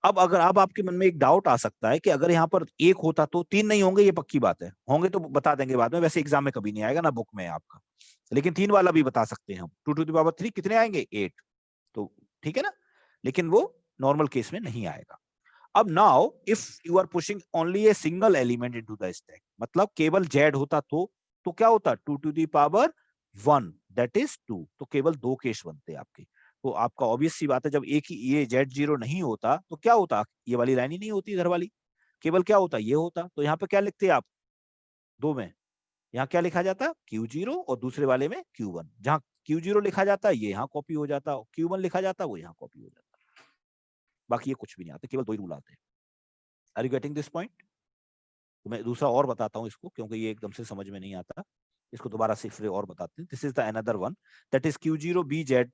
अब आपके मन में एक डाउट आ सकता है कि अगर यहाँ पर एक होता तो 3 नहीं होंगे, ये पक्की बात है, होंगे तो बता देंगे बाद में, वैसे एग्जाम में कभी नहीं आएगा ना बुक में आपका। लेकिन 3 वाला भी बता सकते हैं हम, 2 टू द पावर 3 कितने आएंगे, 8। तो ठीक है ना, लेकिन वो नॉर्मल केस में नहीं आएगा। अब now if you are pushing only a single element into the stack, मतलब केवल Z होता तो क्या होता, 2 to the power 1, that is 2। तो केवल 2 केस बनते आपके। तो आपका ऑब्वियस सी बात है, जब एक ही ये Z0 नहीं होता तो क्या होता, ये वाली लाइन ही नहीं होती इधर वाली, केवल क्या होता, ये होता। तो यहाँ पे क्या लिखते आप, दो में, यहाँ क्या लिखा जाता, Q0, और दूसरे वाले में Q1। जहां Q0 लिखा जाता ये यहाँ कॉपी हो जाता, Q1 लिखा जाता वो यहाँ कॉपी हो जाता। बाकी ये कुछ भी नहीं आता, केवल 2 ही रूल आते हैं। Are you getting this point. तो मैं दूसरा और बताता हूँ इसको, क्योंकि ये एकदम से समझ में नहीं आता। इसको दोबारा से फिर और बताते हैं। This is the another one, that is Q0 BZ,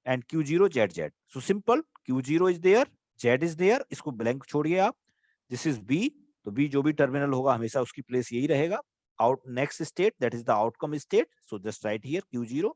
and Q0 ZZ. So simple, Q0 is there, Z is there, इसको blank छोड़िए आप. This is B, तो B जो भी टर्मिनल होगा हमेशा उसकी प्लेस यही रहेगा. Out next state, that is the outcome state. So just write here Q0.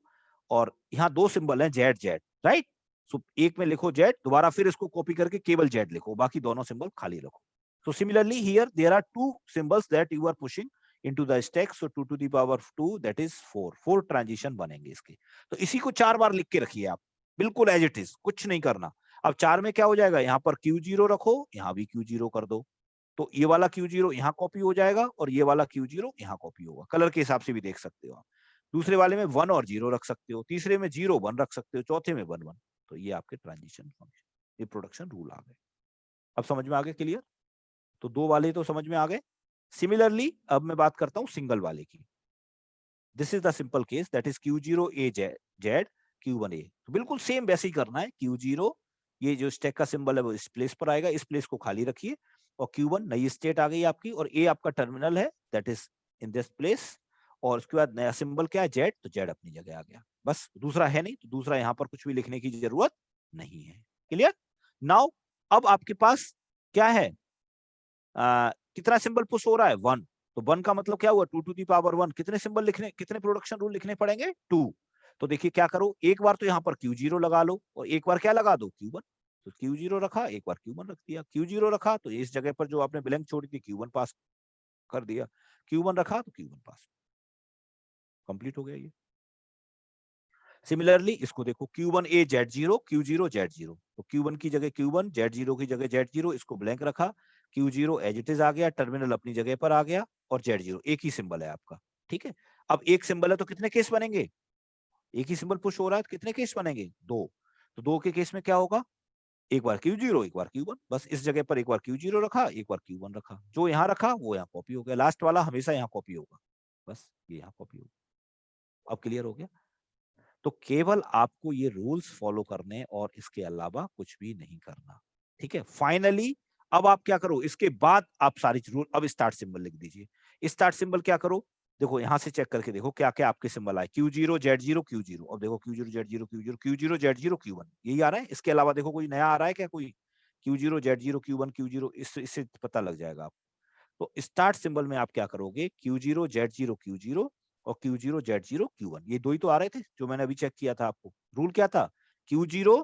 और यहाँ दो सिंबल हैं ZZ, right? So एक में लिखो Z, दोबारा फिर इसको कॉपी करके केवल Z लिखो, बाकी दोनों सिंबल खाली रखो. So similarly here there are two symbols that you are pushing into the stack. So 2 to the power 2, that is 4. 4 transition बनेंगे इसके. तो इसी को 4 बार लिख के रखिए आप, बिल्कुल एज इट इज, कुछ नहीं करना. अब 4 में क्या हो जाएगा, यहाँ पर Q0 रखो, यहाँ भी Q0 कर दो. तो ये वाला Q0 यहाँ कॉपी हो जाएगा और ये वाला Q0 यहाँ कॉपी होगा. कलर के हिसाब से भी देख सकते हो आप. दूसरे वाले में 1 और 0 रख सकते हो, तीसरे में 0 1 रख सकते हो, चौथे में 1 1. तो ये आपके ट्रांजिशन फंक्शन, ये प्रोडक्शन रूल आ गए. अब समझ में आ गए क्लियर? तो दो वाले तो समझ में आ गए. सिमिलरली अब मैं बात करता हूं सिंगल वाले की. This is the simple case, that is Q0 A Z Q1 A. तो बिल्कुल सेम वैसे ही करना है. Q0 ये जो स्टैक का सिंबल है वो इस प्लेस पर आएगा, इस प्लेस को खाली रखिए. और Q1 नई स्टेट आ गई आपकी, और A आपका टर्मिनल है, that is in this place. और उसके बाद नया सिंबल क्या है, Z, तो Z अपनी जगह आ गया. बस, दूसरा है नहीं, तो दूसरा यहाँ पर कुछ भी लिखने की जरूरत नहीं है. क्लियर? नाउ अब आपके पास क्या है, कितना सिंबल पुश हो रहा है, 1. तो 1 का मतलब क्या हुआ, 2 to the power 1. कितने सिंबल लिखने, कितने प्रोडक्शन रूल लिखने पड़ेंगे, 2. तो देखिए क्या करो, एक बार तो यहाँ पर Q0 लगा लो और एक बार क्या लगा दो, Q1. तो Q0 रखा, एक बार Q1 रख दिया. Q0 रखा तो इस जगह पर जो आपने ब्लैंक छोड़ी थी Q1 पास कर दिया. Q1 रखा तो Q1 पास. कंप्लीट हो गया ये. सिमिलरली इसको देखो, Q1 A Z0 Q0 Z0. तो Q1 की जगह Q1, Z0 की जगह Z0, इसको ब्लैंक रखा. Q0 एज इट इज आ गया, टर्मिनल अपनी जगह पर आ गया, और Z0 एक ही सिंबल है आपका. ठीक है. अब एक सिंबल है तो कितने केस बनेंगे, एक ही सिंबल पुश हो रहा है तो कितने केस बनेंगे, 2. तो 2 के केस में क्या होगा, एक बार Q0 एक बार Q1. बस इस जगह पर एक बार Q0 रखा, एक बार Q1 रखा. जो यहाँ रखा वो यहाँ कॉपी हो गया. लास्ट वाला हमेशा यहाँ कॉपी होगा. बस ये यहाँ कॉपी होगा. अब क्लियर हो गया? तो केवल आपको ये रूल्स फॉलो करने और इसके अलावा कुछ भी नहीं करना. ठीक है. फाइनली अब आप क्या करो, इसके बाद आप सारी रूल, अब स्टार्ट सिंबल लिख दीजिए. स्टार्ट सिंबल क्या करो, देखो यहां से चेक करके देखो क्या क्या आपके सिंबल आए. Q0 Z0 Q0. अब देखो Q0 Z0 Q0 Q0 Z0 Q1, यही आ रहा है. इसके अलावा देखो कोई नया आ रहा है क्या, कोई Q0 Z0 Q1 Q0, इससे पता लग जाएगा आप. तो स्टार्ट सिंबल में आप क्या करोगे, Q0 Z0 Q0 और Q0 Z0 Q1. ये दो ही तो आ रहे थे जो मैंने अभी चेक किया था आपको. रूल क्या था, Q0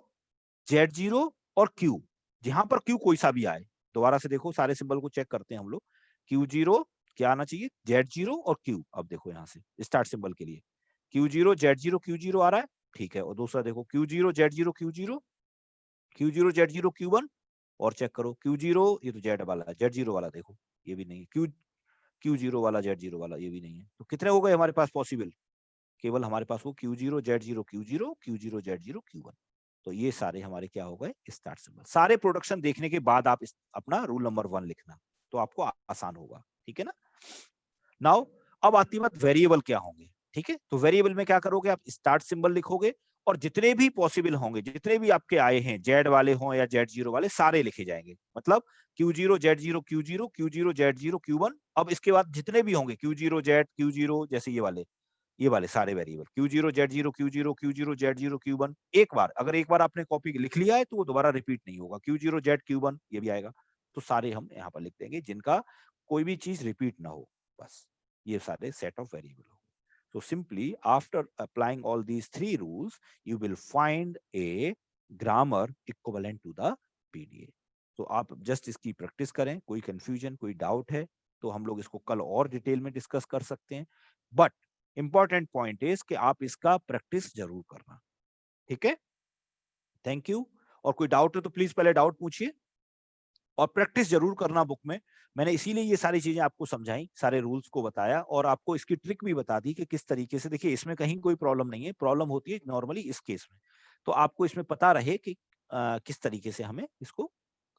Z0 और Q, जहां पर Q कोई सा भी आए. दोबारा से देखो, सारे सिंबल को चेक करते हैं हम लोग. Q0 क्या आना चाहिए, Z0 और Q. अब देखो यहाँ से स्टार्ट सिंबल के लिए Q0 Z0 Q0 आ रहा है, ठीक है. और दूसरा देखो Q0 Z0 Q0 Q0 Z0 Q1. और चेक करो Q0, ये तो Z वाला है, Z0 वाला देखो ये भी नहीं है. Q0 वाला Z0 वाला ये भी नहीं है. तो कितने हो गए हमारे पास पॉसिबल, केवल हमारे पास वो Q0 Z0 Q0 Q0 Z0 Q1. तो ये सारे हमारे क्या हो गए, स्टार्ट सिंबल. सारे प्रोडक्शन देखने के बाद आप अपना रूल नंबर 1 लिखना, तो आपको आसान होगा. ठीक है ना. नाउ अब आती बात वेरिएबल क्या होंगे. ठीक है. तो वेरिएबल में क्या करोगे, आप स्टार्ट सिंबल लिखोगे और जितने भी पॉसिबल होंगे, जितने भी आपके आए हैं, जेड वाले हों या Z0 वाले, सारे लिखे जाएंगे. मतलब Q0 Z0 Q0 Q0 Z0 Q1. अब इसके बाद जितने भी होंगे Q0 Z Q0, जैसे ये वाले सारे variable Q0 Z0 Q0 Q0 Z0 Q1. एक बार, अगर एक बार आपने कॉपी लिख लिया है तो वो दोबारा रिपीट नहीं होगा. Q0 Z Q1 ये भी आएगा. तो सारे हम यहाँ पर लिख देंगे जिनका कोई भी चीज रिपीट ना हो. बस ये सारे सेट ऑफ वेरिएबल हो. So simply after applying all these three rules, you will find a grammar equivalent to the PDA. तो आप जस्ट इसकी प्रैक्टिस करें. कोई कंफ्यूजन, कोई डाउट है तो हम लोग इसको कल और डिटेल में डिस्कस कर सकते हैं. बट इंपॉर्टेंट पॉइंट इज कि आप इसका प्रैक्टिस जरूर करना. ठीक है. Thank you. और कोई डाउट है तो प्लीज पहले डाउट पूछिए और प्रैक्टिस जरूर करना बुक में. मैंने इसीलिए ये सारी चीजें आपको समझाई, सारे रूल्स को बताया और आपको इसकी ट्रिक भी बता दी कि किस तरीके से. देखिए इसमें कहीं कोई प्रॉब्लम नहीं है, प्रॉब्लम होती है नॉर्मली इस केस में. तो आपको इसमें पता रहे कि किस तरीके से हमें इसको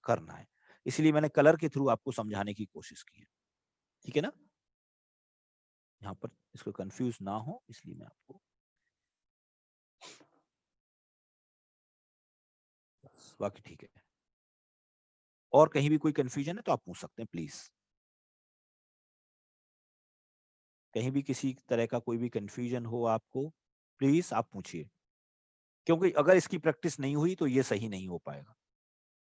करना है. इसलिए मैंने कलर के थ्रू आपको समझाने की कोशिश की है. ठीक है ना. यहाँ पर इसको कंफ्यूज ना हो इसलिए मैं आपको, बाकी ठीक है. और कहीं भी कोई कंफ्यूजन है तो आप पूछ सकते हैं प्लीज. कहीं भी किसी तरह का कोई भी कंफ्यूजन हो आपको, प्लीज आप पूछिए. क्योंकि अगर इसकी प्रैक्टिस नहीं हुई तो ये सही नहीं हो पाएगा,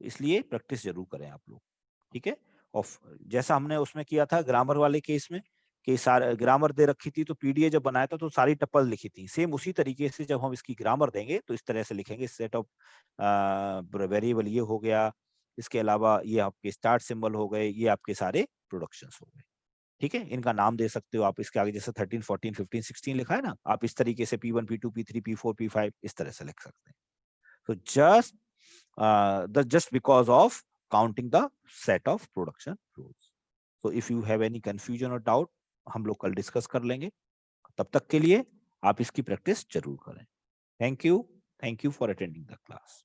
इसलिए प्रैक्टिस जरूर करें आप लोग, ठीक है। और जैसा हमने उसमें किया था ग्रामर वाले केस में कि सारे ग्रामर दे रखी थी, तो पीडीए जब बनाया था तो सारी टप्पल लिखी थी, सेम उसी तरीके से जब हम इसकी ग्रामर देंगे तो इस तरह से लिखेंगे, सेट ऑफ वेरिएबल ये हो गया, इसके अलावा ये आपके स्टार्ट सिंबल हो गए, ये आपके सारे प्रोडक्शंस हो गए, ठीक है। इनका नाम दे सकते हो आप, इसके आगे जैसे 13, 14, 15, 16 लिखा है ना, आप इस तरीके से P1, P2, P3, P4, P5 इस तरह से लिख सकते हैं। So just because of counting the set of production rules. So if you have any confusion or doubt, हम लोग कल डिस्कस कर लेंगे। तब तक के लिए आप इसकी प्रैक्टिस जरूर करें। Thank you for attending the class.